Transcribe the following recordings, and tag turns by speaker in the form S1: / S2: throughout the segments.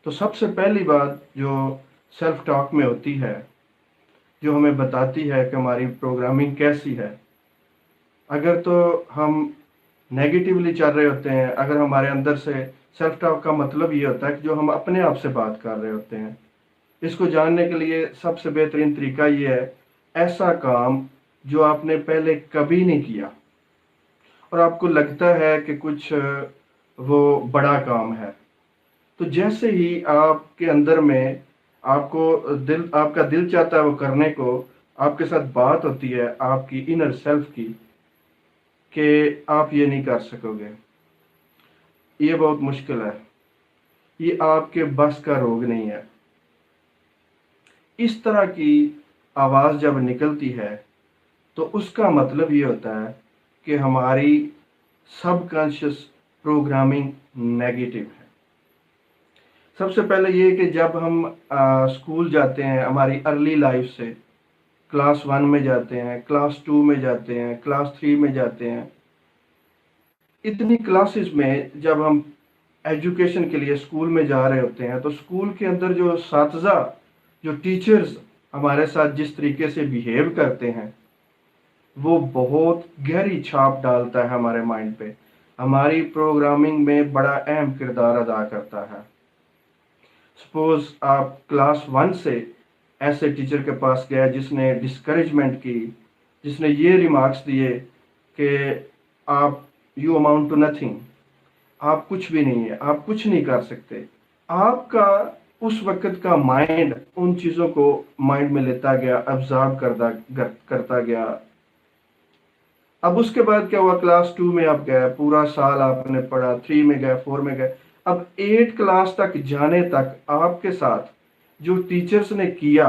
S1: تو سب سے پہلی بات جو سیلف ٹاک میں ہوتی ہے، جو ہمیں بتاتی ہے کہ ہماری پروگرامنگ کیسی ہے، اگر تو ہم نیگیٹیولی چل رہے ہوتے ہیں، اگر ہمارے اندر سے سیلف ٹاک کا مطلب یہ ہوتا ہے کہ جو ہم اپنے آپ سے بات کر رہے ہوتے ہیں، اس کو جاننے کے لیے سب سے بہترین طریقہ یہ ہے، ایسا کام جو آپ نے پہلے کبھی نہیں کیا اور آپ کو لگتا ہے کہ کچھ وہ بڑا کام ہے، تو جیسے ہی آپ کے اندر میں آپ کا دل چاہتا ہے وہ کرنے کو، آپ کے ساتھ بات ہوتی ہے آپ کی انر سیلف کی کہ آپ یہ نہیں کر سکو گے، یہ بہت مشکل ہے، یہ آپ کے بس کا روگ نہیں ہے، اس طرح کی آواز جب نکلتی ہے تو اس کا مطلب یہ ہوتا ہے کہ ہماری سب کانشیس پروگرامنگ نیگیٹو ہے۔ سب سے پہلے یہ کہ جب ہم اسکول جاتے ہیں، ہماری ارلی لائف سے کلاس 1 میں جاتے ہیں، کلاس 2 میں جاتے ہیں، کلاس 3 میں جاتے ہیں، اتنی کلاسز میں جب ہم ایجوکیشن کے لیے اسکول میں جا رہے ہوتے ہیں، تو اسکول کے اندر جو اساتذہ، جو ٹیچرز ہمارے ساتھ جس طریقے سے بیہیو کرتے ہیں، وہ بہت گہری چھاپ ڈالتا ہے ہمارے مائنڈ پہ، ہماری پروگرامنگ میں بڑا اہم کردار ادا کرتا ہے۔ سپوز آپ کلاس 1 سے ایسے ٹیچر کے پاس گیا جس نے ڈسکریجمنٹ کی، جس نے یہ ریمارکس دیے کہ آپ یو اماؤنٹ ٹو نتھنگ، آپ کچھ بھی نہیں ہے، آپ کچھ نہیں کر سکتے، آپ کا اس وقت کا مائنڈ ان چیزوں کو مائنڈ میں لیتا گیا، ابزارو کرتا گیا۔ اب اس کے بعد کیا ہوا، کلاس 2 میں آپ گئے، پورا سال آپ نے پڑھا، 3 میں گئے، 4 میں گئے، اب 8 کلاس تک جانے تک آپ کے ساتھ جو ٹیچرز نے کیا،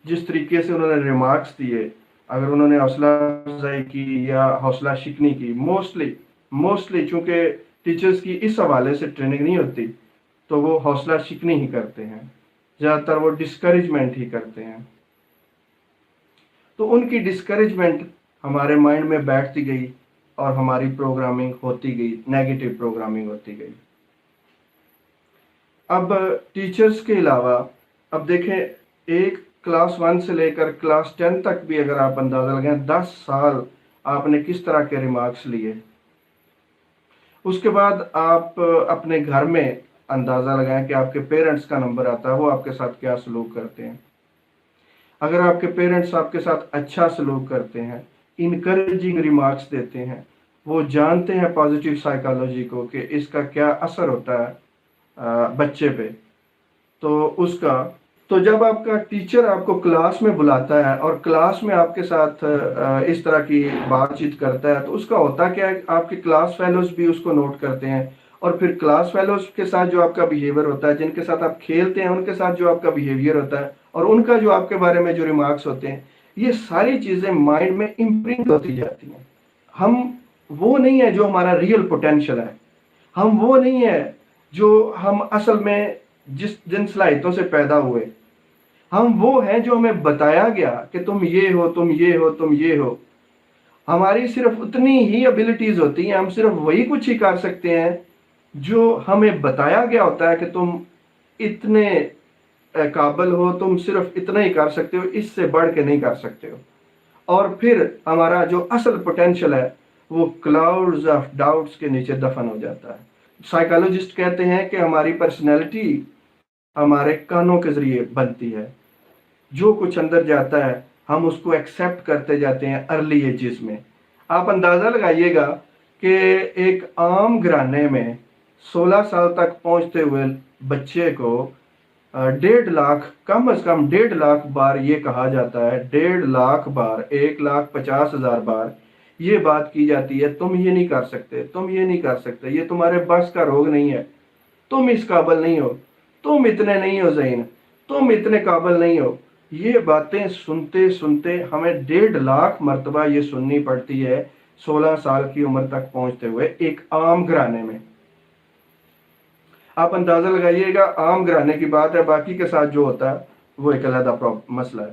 S1: جس طریقے سے انہوں نے ریمارکس دیے، اگر انہوں نے حوصلہ افزائی کی یا حوصلہ شکنی کی، موسٹلی چونکہ ٹیچرز کی اس حوالے سے ٹریننگ نہیں ہوتی تو وہ حوصلہ شکنی ہی کرتے ہیں، زیادہ تر وہ ڈسکریجمنٹ ہی کرتے ہیں، تو ان کی ڈسکریجمنٹ ہمارے مائنڈ میں بیٹھتی گئی اور ہماری پروگرامنگ ہوتی گئی، نیگیٹو پروگرامنگ ہوتی گئی۔ اب ٹیچرز کے علاوہ اب دیکھیں، ایک کلاس 1 سے لے کر کلاس 10 تک بھی اگر آپ اندازہ لگائیں، 10 سال آپ نے کس طرح کے ریمارکس لیے، اس کے بعد آپ اپنے گھر میں اندازہ لگائیں کہ آپ کے پیرنٹس کا نمبر آتا ہے، وہ آپ کے ساتھ کیا سلوک کرتے ہیں۔ اگر آپ کے پیرنٹس آپ کے ساتھ اچھا سلوک کرتے ہیں، انکریجنگ ریمارکس دیتے ہیں، وہ جانتے ہیں پازیٹیو سائیکالوجی کو کہ اس کا کیا اثر ہوتا ہے بچے پہ، تو اس کا تو جب آپ کا ٹیچر آپ کو کلاس میں بلاتا ہے اور کلاس میں آپ کے ساتھ اس طرح کی بات چیت کرتا ہے، تو اس کا ہوتا کیا ہے، آپ کے کلاس فیلوز بھی اس کو نوٹ کرتے ہیں، اور پھر کلاس فیلوز کے ساتھ جو آپ کا بیہیویئر ہوتا ہے، جن کے ساتھ آپ کھیلتے ہیں، ان کے ساتھ جو آپ کا بیہیویئر ہوتا ہے، اور ان کا جو آپ کے بارے میں جو ریمارکس ہوتے ہیں، یہ ساری چیزیں مائنڈ میں امپرنٹ ہوتی جاتی ہیں۔ ہم وہ نہیں ہے جو ہمارا ریئل پوٹینشیل ہے، ہم وہ نہیں ہے جو ہم اصل میں جن صلاحیتوں سے پیدا ہوئے، ہم وہ ہیں جو ہمیں بتایا گیا کہ تم یہ ہو، تم یہ ہو، تم یہ ہو۔ ہماری صرف اتنی ہی ابیلٹیز ہوتی ہیں، ہم صرف وہی کچھ ہی کر سکتے ہیں جو ہمیں بتایا گیا ہوتا ہے کہ تم اتنے قابل ہو، تم صرف اتنا ہی کر سکتے ہو، اس سے بڑھ کے نہیں کر سکتے ہو۔ اور پھر ہمارا جو اصل پوٹینشیل ہے وہ کلاؤڈز آف ڈاؤٹس کے نیچے دفن ہو جاتا ہے۔ سائیکالوجسٹ کہتے ہیں کہ ہماری پرسنالٹی ہمارے کانوں کے ذریعے بنتی ہے، جو کچھ اندر جاتا ہے ہم اس کو ایکسیپٹ کرتے جاتے ہیں ارلی ایجز میں۔ آپ اندازہ لگائیے گا کہ ایک عام گھرانے میں 16 سال تک پہنچتے ہوئے بچے کو 1.5 لاکھ، کم از کم 1.5 لاکھ بار یہ کہا جاتا ہے، 1.5 لاکھ بار، 1,50,000 بار یہ بات کی جاتی ہے، تم یہ نہیں کر سکتے، تم یہ نہیں کر سکتے، یہ تمہارے بس کا روگ نہیں ہے، تم اس قابل نہیں ہو، تم اتنے نہیں ہو ذہین، تم اتنے قابل نہیں ہو۔ یہ باتیں سنتے سنتے ہمیں 1.5 لاکھ مرتبہ یہ سننی پڑتی ہے 16 سال کی عمر تک پہنچتے ہوئے ایک عام گھرانے میں۔ آپ اندازہ لگائیے گا، عام گھرانے کی بات ہے، باقی کے ساتھ جو ہوتا ہے وہ ایک علیحدہ مسئلہ ہے۔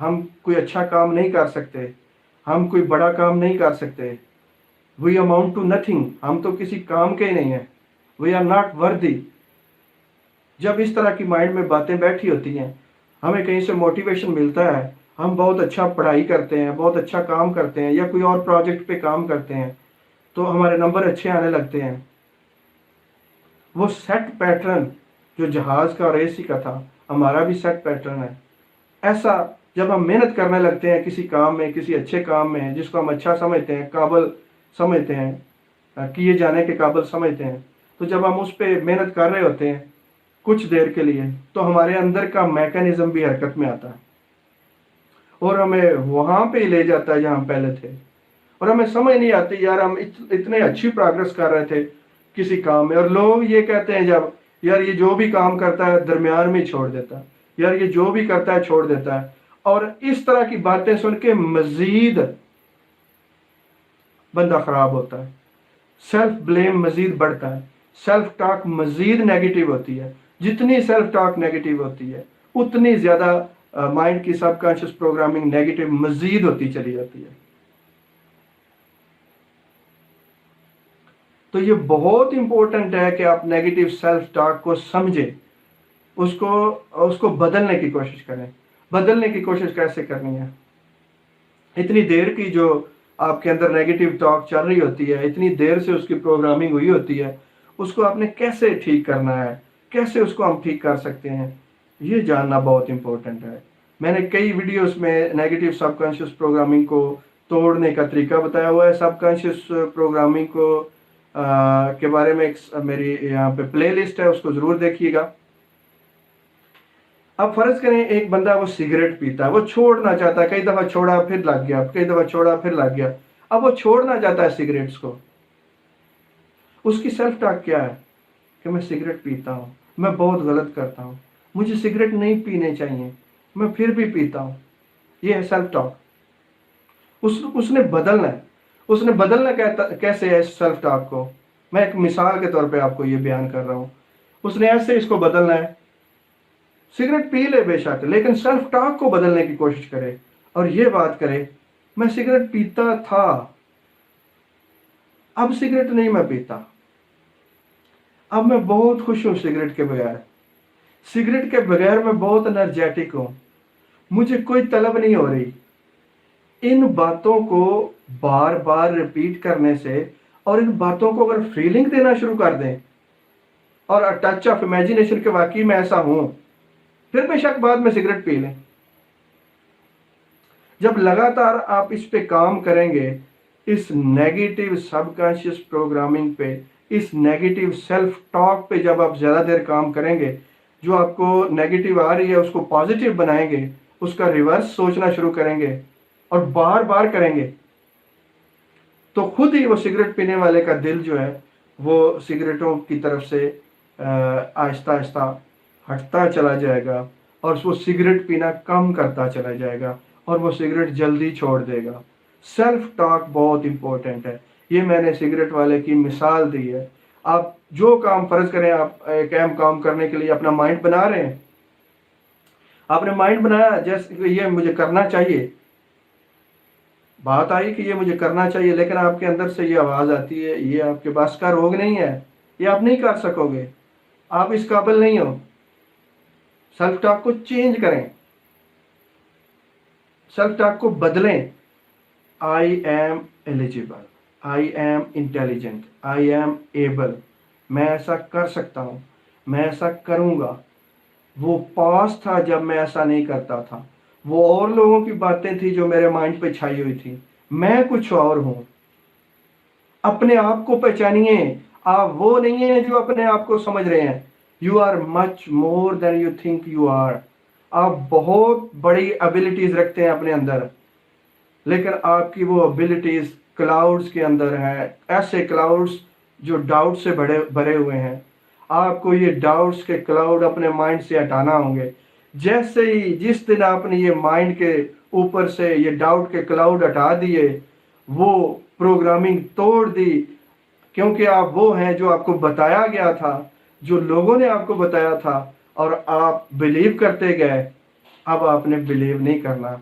S1: ہم کوئی اچھا کام نہیں کر سکتے، ہم کوئی بڑا کام نہیں کر سکتے، وی اماؤنٹ ٹو نتھنگ، ہم تو کسی کام کے ہی نہیں ہیں، وی آر ناٹ ورتھی۔ جب اس طرح کی مائنڈ میں باتیں بیٹھی ہوتی ہیں، ہمیں کہیں سے موٹیویشن ملتا ہے، ہم بہت اچھا پڑھائی کرتے ہیں، بہت اچھا کام کرتے ہیں، یا کوئی اور پروجیکٹ پہ کام کرتے ہیں تو ہمارے نمبر اچھے آنے لگتے ہیں۔ وہ سیٹ پیٹرن جو جہاز کا اور اے سی کا تھا، ہمارا بھی سیٹ پیٹرن ہے۔ ایسا جب ہم محنت کرنے لگتے ہیں کسی کام میں، کسی اچھے کام میں جس کو ہم اچھا سمجھتے ہیں، قابل سمجھتے ہیں، کیے جانے کے قابل سمجھتے ہیں، تو جب ہم اس پہ محنت کر رہے ہوتے ہیں کچھ دیر کے لیے، تو ہمارے اندر کا میکانزم بھی حرکت میں آتا ہے اور ہمیں وہاں پہ ہی لے جاتا ہے جہاں ہم پہلے تھے، اور ہمیں سمجھ نہیں آتی یار ہم اتنے اچھی پروگرس کر رہے تھے کسی کام میں، اور لوگ یہ کہتے ہیں جب یار یہ جو بھی کام کرتا ہے درمیان میں ہی چھوڑ دیتا ہے، یار یہ جو بھی کرتا ہے چھوڑ دیتا ہے، اور اس طرح کی باتیں سن کے مزید بندہ خراب ہوتا ہے، سیلف بلیم مزید بڑھتا ہے، سیلف ٹاک مزید نیگیٹو ہوتی ہے۔ جتنی سیلف ٹاک نیگیٹو ہوتی ہے اتنی زیادہ مائنڈ کی سب کانشیس پروگرامنگ نیگیٹو مزید ہوتی چلی جاتی ہے۔ تو یہ بہت امپورٹنٹ ہے کہ آپ نیگیٹو سیلف ٹاک کو سمجھیں، اس کو بدلنے کی کوشش کریں۔ بدلنے کی کوشش کیسے کرنی ہے؟ اتنی دیر کی جو آپ کے اندر نیگیٹو ٹاک چل رہی ہوتی ہے، اتنی دیر سے اس کی پروگرامنگ ہوئی ہوتی ہے، اس کو آپ نے کیسے ٹھیک کرنا ہے، کیسے اس کو ہم ٹھیک کر سکتے ہیں، یہ جاننا بہت امپورٹنٹ ہے۔ میں نے کئی ویڈیوز میں نیگیٹو سب کانشیس پروگرامنگ کو توڑنے کا طریقہ بتایا ہوا ہے۔ سب کانشیس پروگرامنگ کو کے بارے میں میری یہاں پہ پلے لسٹ ہے، اس کو ضرور دیکھیے گا۔ اب فرض کریں ایک بندہ وہ سگریٹ پیتا ہے، وہ چھوڑنا چاہتا ہے، کئی دفعہ چھوڑا پھر لگ گیا، کئی دفعہ چھوڑا پھر لگ گیا، اب وہ چھوڑنا چاہتا ہے سگریٹس کو۔ اس کی سیلف ٹاک کیا ہے کہ میں سگریٹ پیتا ہوں، میں بہت غلط کرتا ہوں، مجھے سگریٹ نہیں پینے چاہیے، میں پھر بھی پیتا ہوں۔ یہ ہے سیلف ٹاک۔ اس نے بدلنا ہے۔ اس نے بدلنا کیسے ہے اس سیلف ٹاک کو؟ میں ایک مثال کے طور پہ آپ کو یہ بیان کر رہا ہوں۔ اس نے ایسے اس کو بدلنا ہے، سگریٹ پی لے بے شک، لیکن سیلف ٹاک کو بدلنے کی کوشش کرے اور یہ بات کرے میں سگریٹ پیتا تھا، اب سگریٹ نہیں میں پیتا، اب میں بہت خوش ہوں سگریٹ کے بغیر، سگریٹ کے بغیر میں بہت انرجیٹک ہوں، مجھے کوئی طلب نہیں ہو رہی۔ ان باتوں کو بار بار ریپیٹ کرنے سے اور ان باتوں کو اگر فیلنگ دینا شروع کر دیں اور ٹچ آف امیجنیشن کے واقعی میں ایسا ہوں، پھر بے شک بعد میں سگریٹ پی لیں۔ جب لگاتار آپ اس پہ کام کریں گے، اس نیگیٹو سب کانشیس پروگرامنگ پہ، اس نیگیٹو سیلف ٹاک پہ جب آپ زیادہ دیر کام کریں گے، جو آپ کو نیگیٹو آ رہی ہے اس کو پازیٹیو بنائیں گے، اس کا ریورس سوچنا شروع کریں گے اور بار بار کریں گے، تو خود ہی وہ سگریٹ پینے والے کا دل جو ہے وہ سگریٹوں کی طرف سے آہستہ آہستہ ہٹتا چلا جائے گا اور وہ سگریٹ پینا کم کرتا چلا جائے گا اور وہ سگریٹ جلدی چھوڑ دے گا۔ سیلف ٹاک بہت امپورٹنٹ ہے۔ یہ میں نے سگریٹ والے کی مثال دی ہے۔ آپ جو کام فرض کریں، آپ ایک اہم کام کرنے کے لیے اپنا مائنڈ بنا رہے ہیں، آپ نے مائنڈ بنایا جیسے کہ یہ مجھے کرنا چاہیے، بات آئی کہ یہ مجھے کرنا چاہیے، لیکن آپ کے اندر سے یہ آواز آتی ہے یہ آپ کے بس کا روگ نہیں ہے، یہ آپ نہیں کر سکو گے، آپ اس قابل نہیں ہو۔ سیلف ٹاک کو چینج کریں، سیلف ٹاک کو بدلیں۔ I am eligible, I am intelligent, I am able, میں ایسا کر سکتا ہوں، میں ایسا کروں گا۔ وہ پاس تھا جب میں ایسا نہیں کرتا تھا، وہ اور لوگوں کی باتیں تھی جو میرے مائنڈ پہ چھائی ہوئی تھی، میں کچھ اور ہوں۔ اپنے آپ کو پہچانیے، آپ وہ نہیں ہیں جو اپنے آپ کو سمجھ رہے ہیں۔ You are much more than you think you are. آپ بہت بڑی ابیلٹیز رکھتے ہیں اپنے اندر، لیکن آپ کی وہ ابیلٹیز کلاؤڈز کے اندر ہیں، ایسے کلاؤڈز جو ڈاؤٹ سے بھرے ہوئے ہیں۔ آپ کو یہ ڈاؤٹس کے کلاؤڈ اپنے مائنڈ سے ہٹانا ہوں گے۔ جیسے ہی جس دن آپ نے یہ مائنڈ کے اوپر سے یہ ڈاؤٹ کے کلاؤڈ ہٹا دیے، وہ پروگرامنگ توڑ دی، کیونکہ آپ وہ ہیں جو آپ کو بتایا گیا تھا، جو لوگوں نے آپ کو بتایا تھا اور آپ بلیو کرتے گئے۔ اب آپ نے بلیو نہیں کرنا،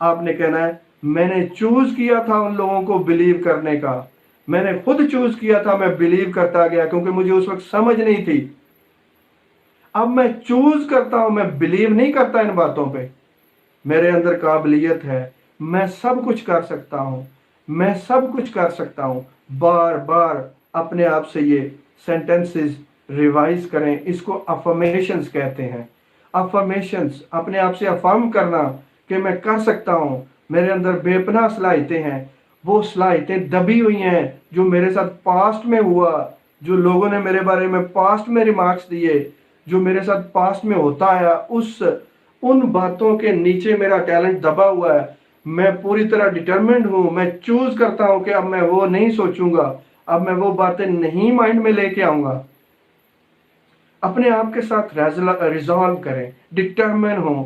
S1: آپ نے کہنا ہے میں نے چوز کیا تھا ان لوگوں کو بلیو کرنے کا، میں نے خود چوز کیا تھا، میں بلیو کرتا گیا کیونکہ مجھے اس وقت سمجھ نہیں تھی۔ اب میں چوز کرتا ہوں، میں بلیو نہیں کرتا ان باتوں پہ۔ میرے اندر قابلیت ہے، میں سب کچھ کر سکتا ہوں، میں سب کچھ کر سکتا ہوں۔ بار بار اپنے آپ سے یہ سینٹنسز ریوائز کریں، اس کو افرمیشنز کہتے ہیں۔ افرمیشنز، اپنے آپ سے افرم کرنا کہ میں کر سکتا ہوں، میرے اندر بے پناہ صلاحیتیں ہیں۔ وہ صلاحیتیں دبی ہوئی ہیں جو میرے ساتھ پاسٹ میں ہوا، جو لوگوں نے میرے بارے میں پاسٹ میں ریمارکس دیے، جو میرے ساتھ پاسٹ میں ہوتا آیا، ان باتوں کے نیچے میرا ٹیلنٹ دبا ہوا ہے۔ میں پوری طرح ڈٹرمنڈ ہوں، میں چوز کرتا ہوں کہ اب میں وہ نہیں سوچوں گا، اب میں وہ باتیں نہیں مائنڈ میں لے کے آؤں گا۔ اپنے آپ کے ساتھ ریزالو کریں، ڈٹرمن ہوں،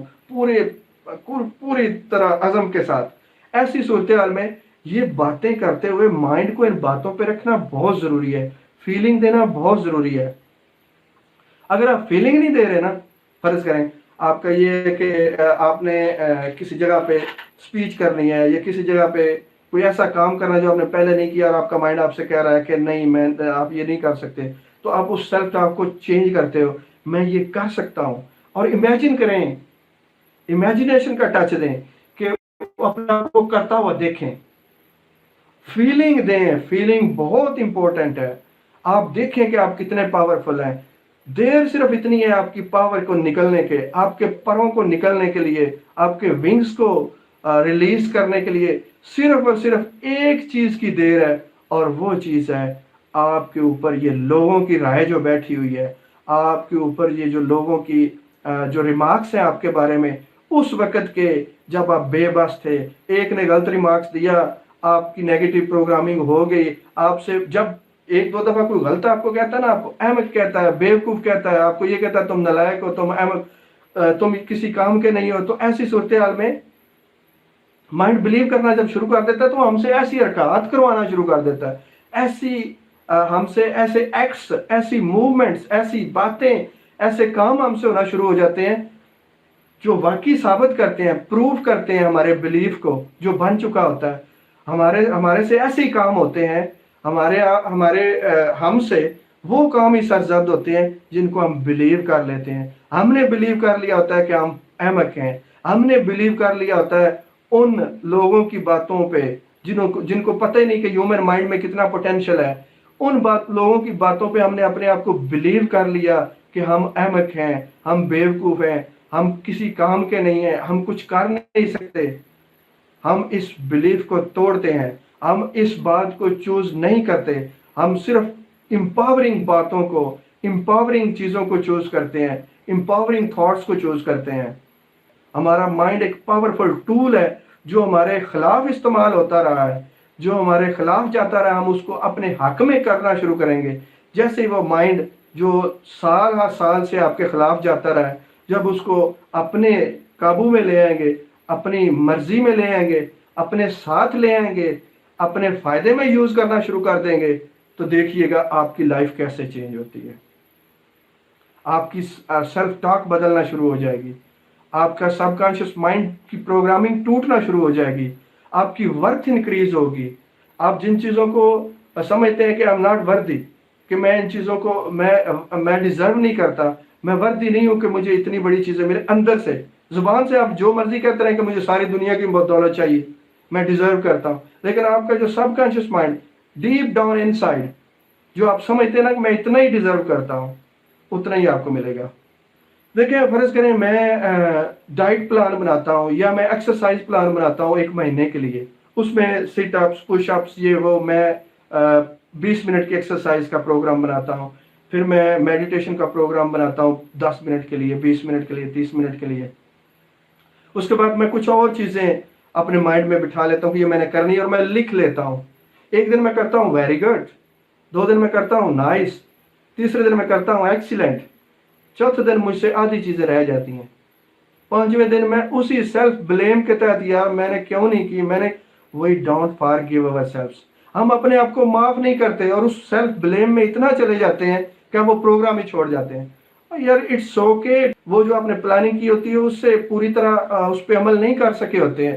S1: پوری طرح عزم کے ساتھ۔ ایسی صورتحال میں یہ باتیں کرتے ہوئے مائنڈ کو ان باتوں پہ رکھنا بہت ضروری ہے، فیلنگ دینا بہت ضروری ہے۔ اگر آپ فیلنگ نہیں دے رہے نا، فرض کریں آپ کا یہ ہے کہ آپ نے کسی جگہ پہ سپیچ کرنی ہے یا کسی جگہ پہ کوئی ایسا کام کرنا جو آپ نے پہلے نہیں کیا، اور آپ کا مائنڈ آپ سے کہہ رہا ہے کہ نہیں، آپ یہ نہیں کر سکتے، تو آپ اس سیلف ٹاک کو چینج کرتے ہو، میں یہ کر سکتا ہوں۔ اور امیجن کریں، امیجنیشن کا ٹچ دیں کہ اپنے آپ کو کرتا ہوا دیکھیں، فیلنگ دیں۔ فیلنگ بہت امپورٹنٹ ہے۔ آپ دیکھیں کہ آپ کتنے پاورفل ہیں۔ دیر صرف اتنی ہے آپ کی پاور کو نکلنے کے، آپ کے پروں کو نکلنے کے لیے، آپ کے ونگز کو ریلیز کرنے کے لیے صرف اور صرف ایک چیز کی دیر ہے، اور وہ چیز ہے آپ کے اوپر یہ لوگوں کی رائے جو بیٹھی ہوئی ہے، آپ کے اوپر یہ جو لوگوں کی جو ریمارکس ہیں آپ کے بارے میں، اس وقت کے جب آپ بے بس تھے، ایک نے غلط ریمارکس دیا، آپ کی نیگیٹو پروگرامنگ ہو گئی آپ سے۔ جب ایک دو دفعہ کوئی غلط آپ کو کہتا ہے نا، آپ کو احمق کہتا ہے، بیوقوف کہتا ہے، آپ کو یہ کہتا ہے تم نالائق ہو، تم احمق، تم کسی کام کے نہیں ہو، تو ایسی صورتحال میں مائنڈ بلیو کرنا جب شروع کر دیتا ہے تو ہم سے ایسی حرکات کروانا شروع کر دیتا ہے، ہم سے ایسے ایکٹس، ایسی موومنٹس، ایسی باتیں، ایسے کام ہم سے ہونا شروع ہو جاتے ہیں جو واقعی ثابت کرتے ہیں، پروف کرتے ہیں ہمارے بلیف کو جو بن چکا ہوتا ہے۔ ہمارے سے ایسے ہی کام ہوتے ہیں، ہم سے وہ کام ہی سرزد ہوتے ہیں جن کو ہم بلیو کر لیتے ہیں۔ ہم نے بلیو کر لیا ہوتا ہے کہ ہم احمق ہیں، ہم نے بلیو کر لیا ہوتا ہے ان لوگوں کی باتوں پہ جن کو پتہ ہی نہیں کہ ہیومن مائنڈ میں کتنا پوٹینشل ہے، ان لوگوں کی باتوں پہ ہم نے اپنے آپ کو بلیو کر لیا کہ ہم احمق ہیں، ہم بیوقوف ہیں، ہم کسی کام کے نہیں ہیں، ہم کچھ کر نہیں سکتے۔ ہم اس بلیف کو توڑتے ہیں، ہم اس بات کو چوز نہیں کرتے، ہم صرف امپاورنگ باتوں کو، امپاورنگ چیزوں کو چوز کرتے ہیں، امپاورنگ تھاٹس کو چوز کرتے ہیں۔ ہمارا مائنڈ ایک پاورفل ٹول ہے جو ہمارے خلاف استعمال ہوتا رہا ہے، جو ہمارے خلاف جاتا رہا، ہم اس کو اپنے حق میں کرنا شروع کریں گے۔ جیسے وہ مائنڈ جو سال ہر سال سے آپ کے خلاف جاتا رہا ہے، جب اس کو اپنے قابو میں لے آئیں گے، اپنی مرضی میں لے آئیں گے، اپنے ساتھ لے آئیں گے، اپنے فائدے میں یوز کرنا شروع کر دیں گے، تو دیکھیے گا آپ کی لائف کیسے چینج ہوتی ہے۔ آپ کی سیلف ٹاک بدلنا شروع ہو جائے گی، آپ کا سب کانشیس مائنڈ کی پروگرامنگ ٹوٹنا شروع ہو جائے گی، آپ کی ورتھ انکریز ہوگی۔ آپ جن چیزوں کو سمجھتے ہیں کہ I'm not worthy، کہ میں ان چیزوں کو میں ڈیزرو نہیں کرتا، میں وردی نہیں ہوں کہ مجھے اتنی بڑی چیزیں میرے اندر سے، زبان سے آپ جو مرضی کہتے رہیں کہ مجھے ساری دنیا کی دولت چاہیے، میں ڈیزرو کرتا ہوں، لیکن آپ کا جو subconscious mind deep down inside, جو آپ سمجھتے ہیں نا کہ میں اتنا ہی ڈیزرو کرتا ہوں، اتنا ہی آپ کو ملے گا۔ دیکھیں فرض کریں میں ڈائٹ پلان بناتا ہوں یا میں ایکسرسائز پلان بناتا ہوں ایک مہینے کے لیے، اس میں سٹ اپس، پش اپس، یہ وہ، میں 20 منٹ کی ایکسرسائز کا پروگرام بناتا ہوں، پھر میں میڈیٹیشن کا پروگرام بناتا ہوں 10 منٹ کے لیے، 20 منٹ کے لیے، 30 منٹ کے لیے۔ اس کے بعد میں کچھ اور چیزیں اپنے مائنڈ میں بٹھا لیتا ہوں کہ یہ میں نے کرنی ہے، اور میں لکھ لیتا ہوں۔ ایک دن میں کرتا ہوں ویری گڈ، 2 دن میں کرتا ہوں نائس، تیسرے دن میں کرتا ہوں ایکسیلنٹ، چوتھے دن مجھ سے آدھی چیزیں رہ جاتی ہیں، 5ویں دن میں اسی سیلف بلیم کے تحت یار میں نے کیوں نہیں کی، میں نے وہی ڈونٹ فارگیو اوور سیلفس، ہم اپنے آپ کو معاف نہیں کرتے اور اس سیلف بلیم میں اتنا چلے جاتے ہیں کہ ہم وہ پروگرام ہی چھوڑ جاتے ہیں۔ یار اٹس اوکے، وہ جو آپ نے پلاننگ کی ہوتی ہے اس سے پوری طرح اس پہ عمل نہیں کر سکے ہوتے ہیں،